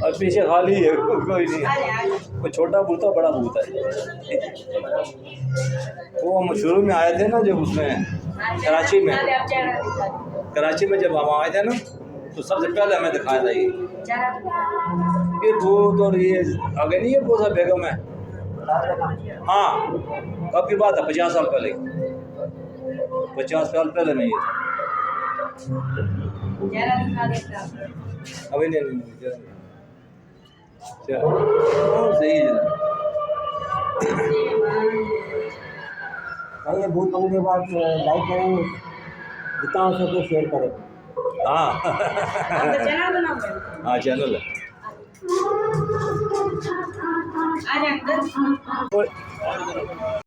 और पीछे खाली है, कोई नहीं। वो छोटा भूत बड़ा भूत है। वो हम शुरू में आए थे ना जब उसमें कराची में जब हम आए थे ना, तो सबसे पहले हमें दिखाया था ये भूत। और ये आगे नहीं है बोसा बेगम है। हाँ, कब की बात है? 50 साल पहले, 50 साल पहले में ये अभी नहीं सही है। ये भूत बनने के बाद लाइक करें, जितना हो सके शेयर करें। हाँ हाँ, चैनल है।